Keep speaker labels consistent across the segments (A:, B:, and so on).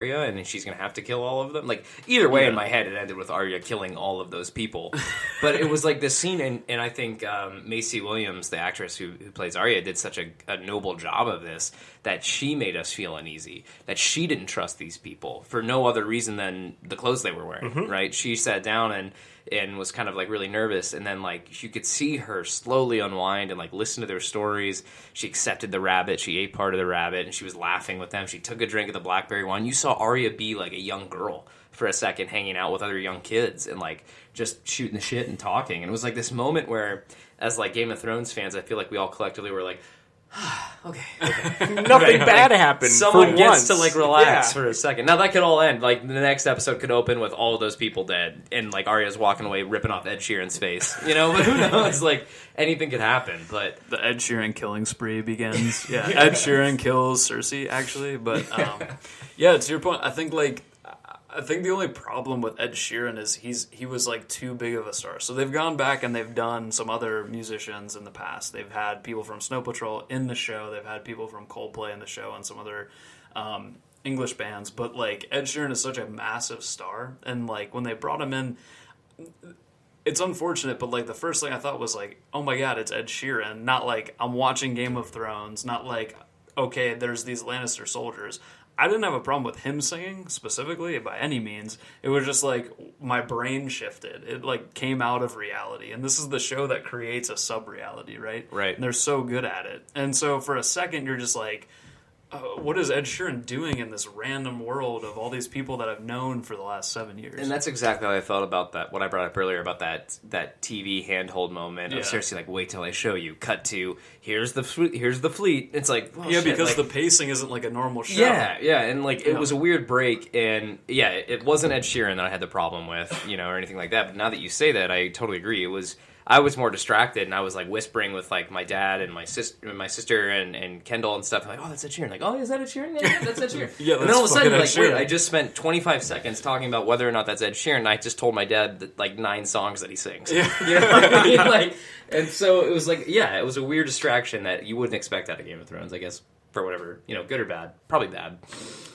A: Arya, and she's going to have to kill all of them. Like, either way, in my head, it ended with Arya killing all of those people. But it was like this scene, and I think Macy Williams, the actress who plays Arya, did such a noble job of this, that she made us feel uneasy, that she didn't trust these people for no other reason than the clothes they were wearing, right? She sat down and was kind of like really nervous, and then like you could see her slowly unwind and like listen to their stories. She accepted the rabbit, she ate part of the rabbit, and she was laughing with them. She took a drink of the blackberry wine. You saw Arya be like a young girl for a second, hanging out with other young kids and like just shooting the shit and talking. And it was like this moment where, as like Game of Thrones fans, I feel like we all collectively were like, okay.
B: Nothing bad happened.
A: Someone
B: for
A: gets
B: once.
A: to like relax for a second. Now that could all end. Like the next episode could open with all of those people dead, and like Arya's walking away ripping off Ed Sheeran's face. You know, but who knows? Like anything could happen. But
C: the Ed Sheeran killing spree begins. Yeah, Ed Sheeran kills Cersei actually. But yeah, to your point, I think the only problem with Ed Sheeran is he was like too big of a star. So they've gone back and they've done some other musicians in the past. They've had people from Snow Patrol in the show. They've had people from Coldplay in the show and some other English bands. But like Ed Sheeran is such a massive star, and like when they brought him in, it's unfortunate. But like the first thing I thought was like, oh my god, it's Ed Sheeran. Not like I'm watching Game of Thrones. Not like, okay, there's these Lannister soldiers. I didn't have a problem with him singing specifically by any means. It was just like my brain shifted. It like came out of reality. And this is the show that creates a sub-reality, right?
A: Right.
C: And they're so good at it. And so for a second, you're just like, what is Ed Sheeran doing in this random world of all these people that I've known for the last 7 years?
A: And that's exactly how I felt about that. What I brought up earlier about that TV handhold moment of seriously like, wait till I show you. Cut to here's the fleet. It's like, well, shit,
C: because
A: like,
C: the pacing isn't like a normal show.
A: Yeah, and like it was a weird break, and yeah, it wasn't Ed Sheeran that I had the problem with, or anything like that. But now that you say that, I totally agree. I was more distracted, and I was like whispering with like my dad and my sister and Kendall and stuff. I'm like, oh, that's Ed Sheeran. Like, oh, is that Ed Sheeran? Yeah, that's Ed Sheeran.
C: Yeah,
A: and then all of a sudden,
C: Ed
A: like, wait,
C: Sheeran.
A: I just spent 25 seconds talking about whether or not that's Ed Sheeran. And I just told my dad that, like 9 songs that he sings.
C: Yeah.
A: You know what I mean? Like, and so it was like, yeah, it was a weird distraction that you wouldn't expect out of Game of Thrones, I guess. For whatever, good or bad. Probably bad.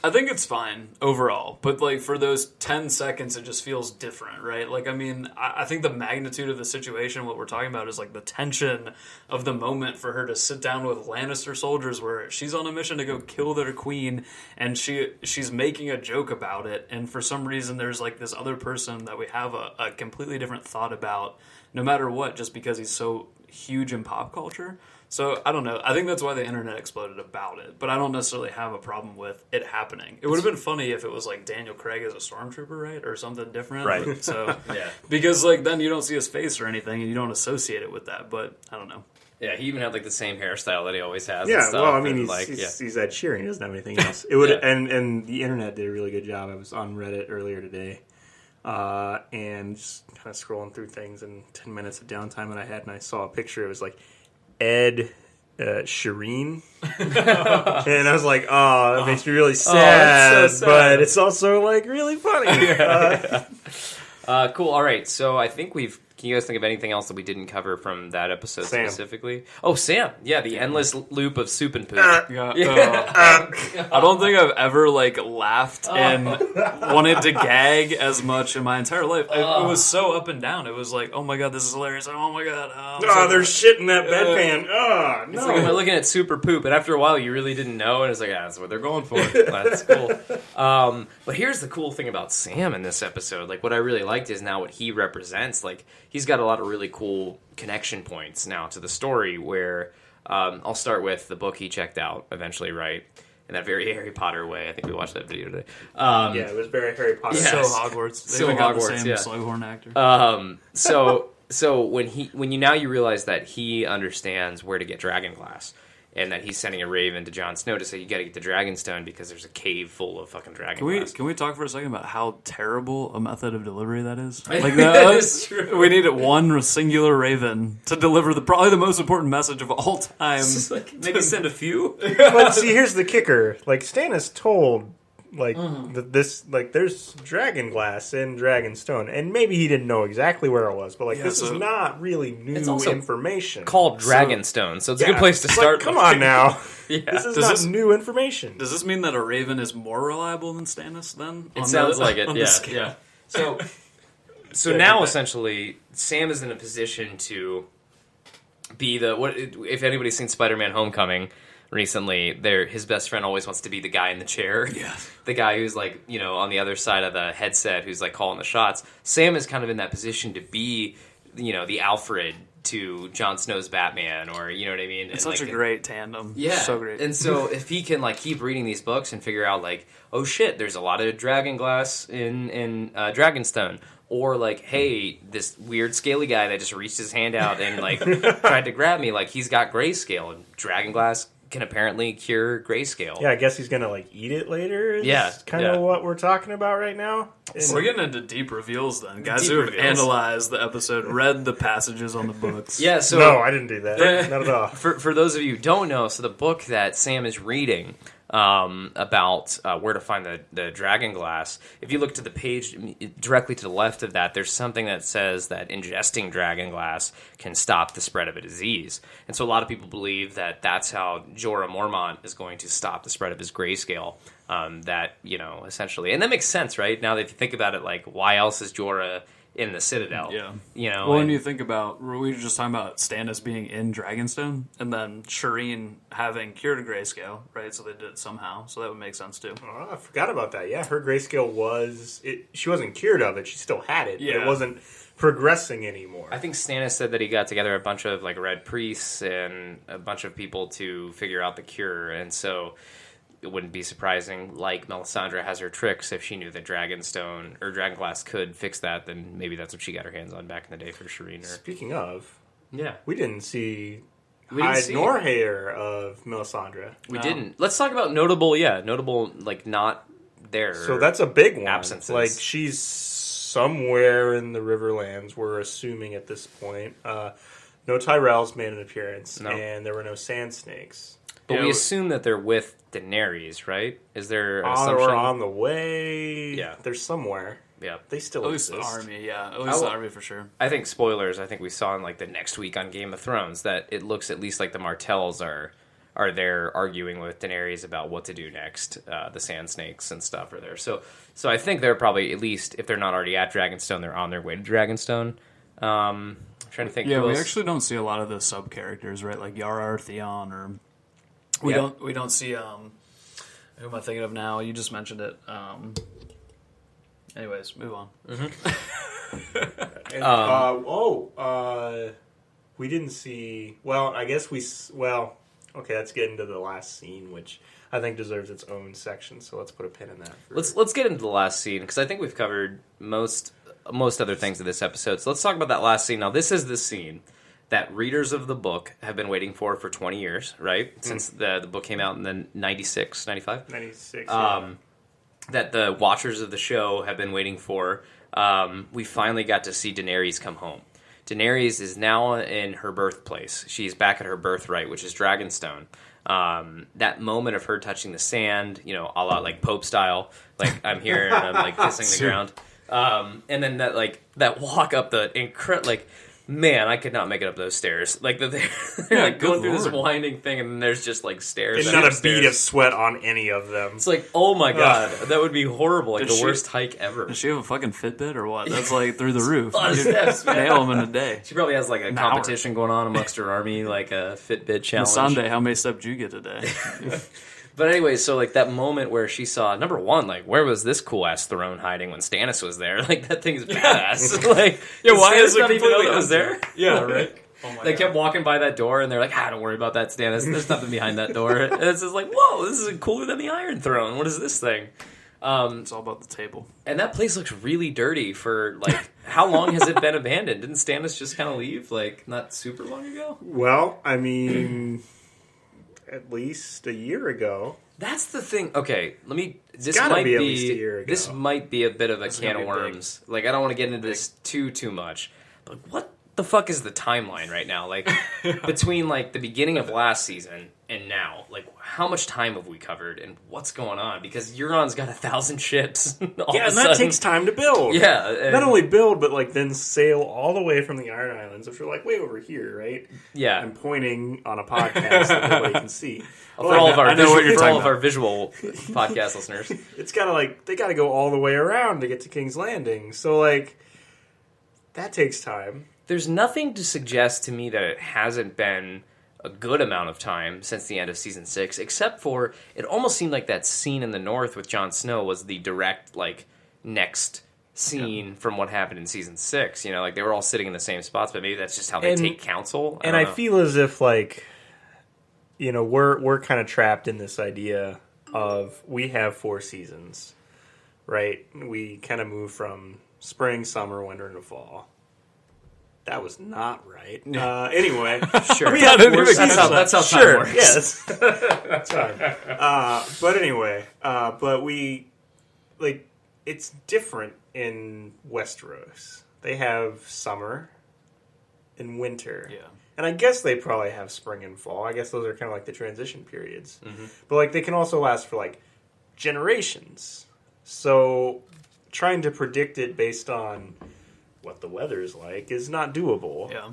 C: I think it's fine overall, but like for those 10 seconds, it just feels different, right? Like, I mean, I think the magnitude of the situation, what we're talking about is like the tension of the moment for her to sit down with Lannister soldiers where she's on a mission to go kill their queen, and she's making a joke about it, and for some reason there's like this other person that we have a completely different thought about, no matter what, just because he's so huge in pop culture. So, I don't know. I think that's why the internet exploded about it. But I don't necessarily have a problem with it happening. It would have been funny if it was like Daniel Craig as a stormtrooper, right? Or something different.
B: Right.
C: So,
A: Yeah.
C: Because like then you don't see his face or anything and you don't associate it with that. But I don't know.
A: Yeah, he even had like the same hairstyle that he always has.
B: Yeah,
A: and stuff,
B: well, I mean,
A: and,
B: he's Ed Sheeran. He doesn't have anything else. It would,
A: Yeah.
B: and the internet did a really good job. I was on Reddit earlier today, and just kind of scrolling through things, and 10 minutes of downtime that I had, and I saw a picture. It was like Ed Sheeran, and I was like, "Oh, that makes me really sad,
A: it's so sad.
B: but it's also like really funny."
A: Cool. All right. So I think Can you guys think of anything else that we didn't cover from that episode
B: Sam.
A: specifically? Oh, Sam. Yeah, the endless loop of soup and poop.
C: I don't think I've ever like laughed and wanted to gag as much in my entire life. It was so up and down. It was like, oh my god, this is hilarious. Oh my god.
B: Oh, there's shit in that bedpan. Oh,
A: It's like, am I looking at soup or poop? And after a while, you really didn't know, and it's like, that's what they're going for. That's cool. But here's the cool thing about Sam in this episode. Like, what I really liked is now what he represents. Like, he's got a lot of really cool connection points now to the story where I'll start with the book he checked out eventually, right? In that very Harry Potter way. I think we watched that video today.
B: Yeah, it was very Harry Potter.
A: Yeah.
C: So
A: Yes.
C: Hogwarts. They
A: So
C: even got
A: Hogwarts,
C: the same
A: yeah.
C: Slughorn actor.
A: So when you realize that he understands where to get dragon glass, and that he's sending a raven to Jon Snow to say you got to get the Dragonstone because there's a cave full of fucking dragon glass.
C: Can we talk for a second about how terrible a method of delivery that is? Like
A: That is true.
C: We needed one singular raven to deliver probably the most important message of all time.
A: It's like, maybe send a few.
B: But see, here's the kicker. Like, Stannis told like there's dragon glass in Dragonstone, and maybe he didn't know exactly where it was, but this is not really new information.
A: Called Dragonstone, so it's a good place to start.
B: Come on now,
A: Yeah.
B: this is not new information.
C: Does this mean that a Raven is more reliable than Stannis? Then
A: It sounds like it. Yeah. So now essentially, Sam is in a position to be if anybody's seen Spider-Man: Homecoming recently, his best friend always wants to be the guy in the chair.
C: Yeah.
A: The guy who's on the other side of the headset who's calling the shots. Sam is kind of in that position to be, the Alfred to Jon Snow's Batman, or you know what I mean?
C: It's such a great tandem.
A: Yeah.
C: So great.
A: And so if he can keep reading these books and figure out oh shit, there's a lot of dragon glass in Dragonstone. Or hey, this weird scaly guy that just reached his hand out and tried to grab me, he's got grayscale, and dragonglass can apparently cure grayscale.
B: Yeah, I guess he's gonna eat it later. Kind of what we're talking about right now.
C: We're getting into deep reveals then, guys who have analyzed the episode, read the passages on the books.
A: Yeah, so
B: no, I didn't do that. Not at all.
A: For those of you who don't know, so the book that Sam is reading about where to find the dragon glass. If you look to the page directly to the left of that, there's something that says that ingesting dragon glass can stop the spread of a disease. And so a lot of people believe that that's how Jorah Mormont is going to stop the spread of his grayscale. Essentially. And that makes sense, right? Now that if you think about it, why else is Jorah in the Citadel?
C: Yeah. When you think about, we were just talking about Stannis being in Dragonstone, and then Shireen having cured grayscale, right? So they did it somehow, so that would make sense too.
B: Oh, I forgot about that. Yeah, her grayscale she wasn't cured of it, she still had it, but it wasn't progressing anymore.
A: I think Stannis said that he got together a bunch of Red Priests and a bunch of people to figure out the cure, and so it wouldn't be surprising, Melisandre has her tricks, if she knew that Dragonstone or Dragonglass could fix that, then maybe that's what she got her hands on back in the day for Shireen.
B: Speaking of,
A: yeah,
B: we didn't see hide nor hair of Melisandre.
A: We didn't. Let's talk about notable, not there.
B: So that's a big one.
A: Absences.
B: She's somewhere in the Riverlands, we're assuming at this point. No Tyrells made an appearance, and there were no Sand Snakes.
A: But we assume that they're with Daenerys, right? Is there an assumption?
B: Or on the way. Yeah. They're somewhere.
A: Yeah.
B: They still exist.
C: At least the army, yeah. At least the army for sure.
A: I think spoilers, I think we saw in the next week on Game of Thrones that it looks at least like the Martells are there arguing with Daenerys about what to do next. The Sand Snakes and stuff are there. So I think they're probably, at least if they're not already at Dragonstone, they're on their way to Dragonstone. I'm trying to think.
C: Yeah, we actually don't see a lot of the sub characters, right? Like Yara or Theon or... We don't see who am I thinking of now? You just mentioned it. Anyways, move on.
B: We didn't see. Well, I guess okay. Let's get into the last scene, which I think deserves its own section. So let's put a pin in that.
A: Let's get into the last scene because I think we've covered most other things in this episode. So let's talk about that last scene. Now, this is the scene that readers of the book have been waiting for 20 years, right? Since the book came out in the 96, 95?
B: 96,
A: that the watchers of the show have been waiting for. We finally got to see Daenerys come home. Daenerys is now in her birthplace. She's back at her birthright, which is Dragonstone. That moment of her touching the sand, a la Pope style, I'm here and I'm kissing the ground. And then that walk up the man, I could not make it up those stairs. They're going through this winding thing, and then there's just stairs.
B: And not a bead of sweat on any of them.
A: It's oh my god, that would be horrible. The worst hike ever.
C: Does she have a fucking Fitbit or what? That's through the roof.
A: A lot of steps, man.
C: Nail them in a day.
A: She probably has a competition going on amongst her army, a Fitbit challenge.
C: Sunday, how many steps did you get today?
A: But anyway, so that moment where she saw, number one, where was this cool ass throne hiding when Stannis was there? That thing's badass.
C: Why is it
A: not even know it was there?
C: Yeah, right.
A: They kept walking by that door, and they're don't worry about that, Stannis. There's nothing behind that door. And it's just whoa, this is cooler than the Iron Throne. What is this thing?
C: It's all about the table.
A: And that place looks really dirty for, how long has it been abandoned? Didn't Stannis just kind of leave, not super long ago?
B: Well, I mean... at least a year ago.
A: That's the thing. Okay, this
B: might
A: might
B: be at least a year ago.
A: This might be a bit of a can of worms. I don't want to get into this too much. But what the fuck is the timeline right now? Between the beginning of last season and now, like, how much time have we covered, and what's going on? Because Euron's got 1,000 ships.
B: And that takes time to build.
A: Yeah,
B: not only build, but like then sail all the way from the Iron Islands, which are like way over here, right?
A: Yeah,
B: I'm pointing on a podcast that nobody can see.
A: For all of our visual podcast listeners,
B: it's gotta like they gotta go all the way around to get to King's Landing. So like that takes time.
A: There's nothing to suggest to me that it hasn't been a good amount of time since the end of season 6, except for it almost seemed like that scene in the north with Jon Snow was the direct like next scene from what happened in season 6. You know, like they were all sitting in the same spots, but maybe that's just how they take counsel.
B: I feel as if like, you know, we're kind of trapped in this idea of we have 4 seasons, right? We kind of move from spring, summer, winter, and fall. That was not right. Anyway,
A: sure.
B: We have 4 seasons.
A: That's how time works.
B: Yes, that's fine. But anyway, but we like it's different in Westeros. They have summer and winter.
C: Yeah.
B: And I guess they probably have spring and fall. I guess those are kind of like the transition periods.
A: Mm-hmm.
B: But like they can also last for like generations. So trying to predict it based on what the weather's like is not doable.
C: Yeah.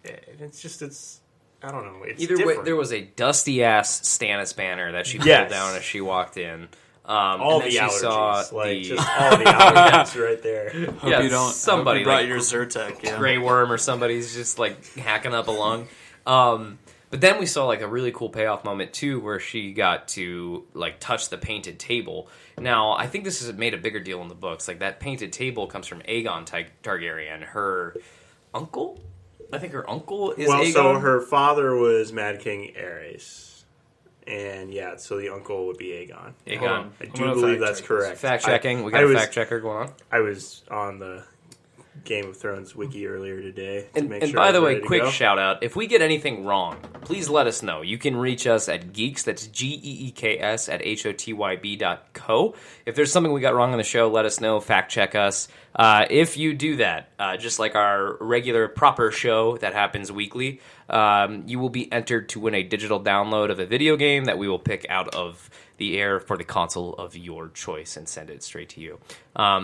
B: It's I don't know. It's
A: Either
B: different.
A: way, there was a dusty ass Stannis banner that she pulled down as she walked in.
B: All
A: and
B: the
A: she
B: allergies,
A: saw
B: just all the allergies right there.
C: Hope you don't.
A: Somebody
C: hope you brought
A: like
C: your Zyrtec. Yeah.
A: Grey Worm or somebody's just like hacking up a lung. But then we saw like a really cool payoff moment too, where she got to like touch the painted table. Now I think this has made a bigger deal in the books. Like that painted table comes from Aegon Targaryen, her uncle. I think her uncle is Aegon.
B: So her father was Mad King Aerys, and yeah, so the uncle would be Aegon.
A: Aegon.
B: I do believe that's correct.
A: Fact checking. We got a fact checker going on.
B: I was on the Game of Thrones wiki earlier today to make sure.
A: And by the way, quick shout out: if we get anything wrong, please let us know. You can reach us at geeks. That's GEEKS at HOTYB.co. If there's something we got wrong on the show, let us know. Fact check us. If you do that, just like our regular proper show that happens weekly, you will be entered to win a digital download of a video game that we will pick out of the air for the console of your choice and send it straight to you.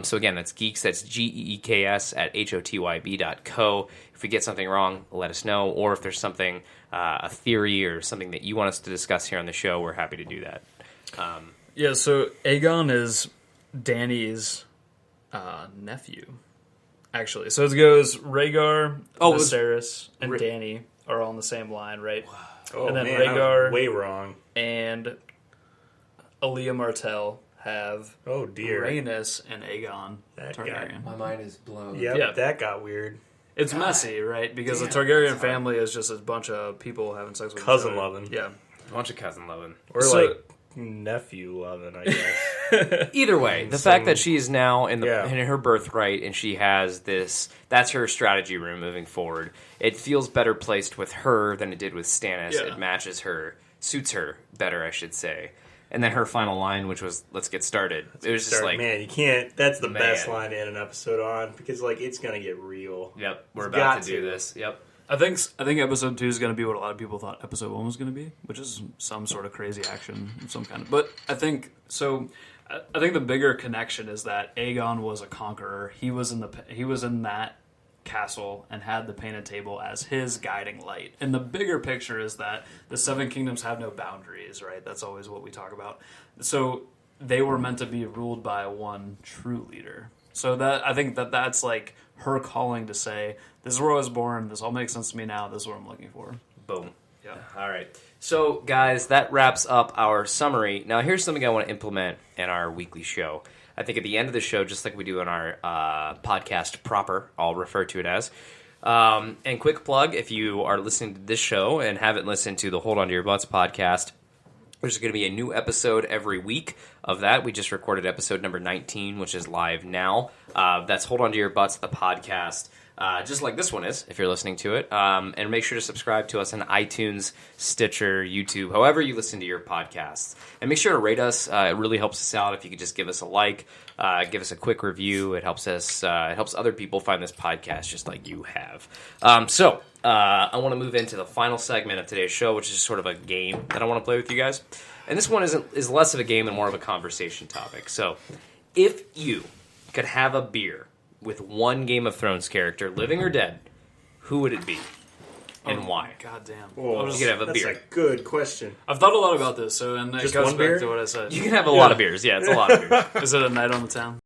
A: So again, that's geeks. That's GEEKS at HOTYB.co. If we get something wrong, let us know. Or if there's something, a theory or something that you want us to discuss here on the show, we're happy to do that.
C: Yeah, so Aegon is Dany's nephew, actually. So it goes Rhaegar, Viserys, and Dany are all on the same line, right? Wow.
B: Oh,
C: and then
B: man,
C: Rhaegar,
B: I was way wrong.
C: And Aelia Martell have Rhaenys and Aegon Targaryen.
A: My mind is blown.
B: Yep, that got weird.
C: It's messy, right? Because the Targaryen family is just a bunch of people having sex with
B: cousin
C: each other.
B: loving.
C: Yeah.
A: A bunch of cousin loving.
B: Or like nephew loving, I guess.
A: Either way, the fact that she is now in her birthright and she has this, that's her strategy room moving forward. It feels better placed with her than it did with Stannis.
C: Yeah.
A: It matches her, suits her better, I should say. And then her final line, which was, let's get started. It was just like...
B: Man, you can't... That's the best line to end an episode on, because, like, it's going to get real.
A: Yep, we're about to do this. Yep.
C: I think episode 2 is going to be what a lot of people thought episode 1 was going to be, which is some sort of crazy action of some kind. But I think the bigger connection is that Aegon was a conqueror. He was in that castle and had the painted table as his guiding light. And the bigger picture is that the Seven Kingdoms have no boundaries, right? That's always what we talk about. So they were meant to be ruled by one true leader. So that I think that's like her calling to say, this is where I was born, this all makes sense to me now, this is what I'm looking for.
A: Boom.
C: Yeah.
A: All right. So, guys, that wraps up our summary. Now, here's something I want to implement in our weekly show. I think at the end of the show, just like we do in our podcast proper, I'll refer to it as. And quick plug, if you are listening to this show and haven't listened to the Hold On to Your Butts podcast, there's going to be a new episode every week of that. We just recorded episode number 19, which is live now. That's Hold On to Your Butts, the podcast. Just like this one is, if you're listening to it. And make sure to subscribe to us on iTunes, Stitcher, YouTube, however you listen to your podcasts. And make sure to rate us. It really helps us out if you could just give us a like, give us a quick review. It helps us. It helps other people find this podcast just like you have. So I want to move into the final segment of today's show, which is sort of a game that I want to play with you guys. And this one is less of a game and more of a conversation topic. So, if you could have a beer with one Game of Thrones character, living or dead, who would it be? And why?
C: God damn.
B: Whoa,
A: You could have a
B: that's
A: beer.
B: a good question.
C: I've thought a lot about this, and it
B: Just
C: goes
B: one
C: back
B: beer?
C: to what I said.
A: You can have a lot of beers. Yeah, it's a lot of beers.
C: Is it a night on the town?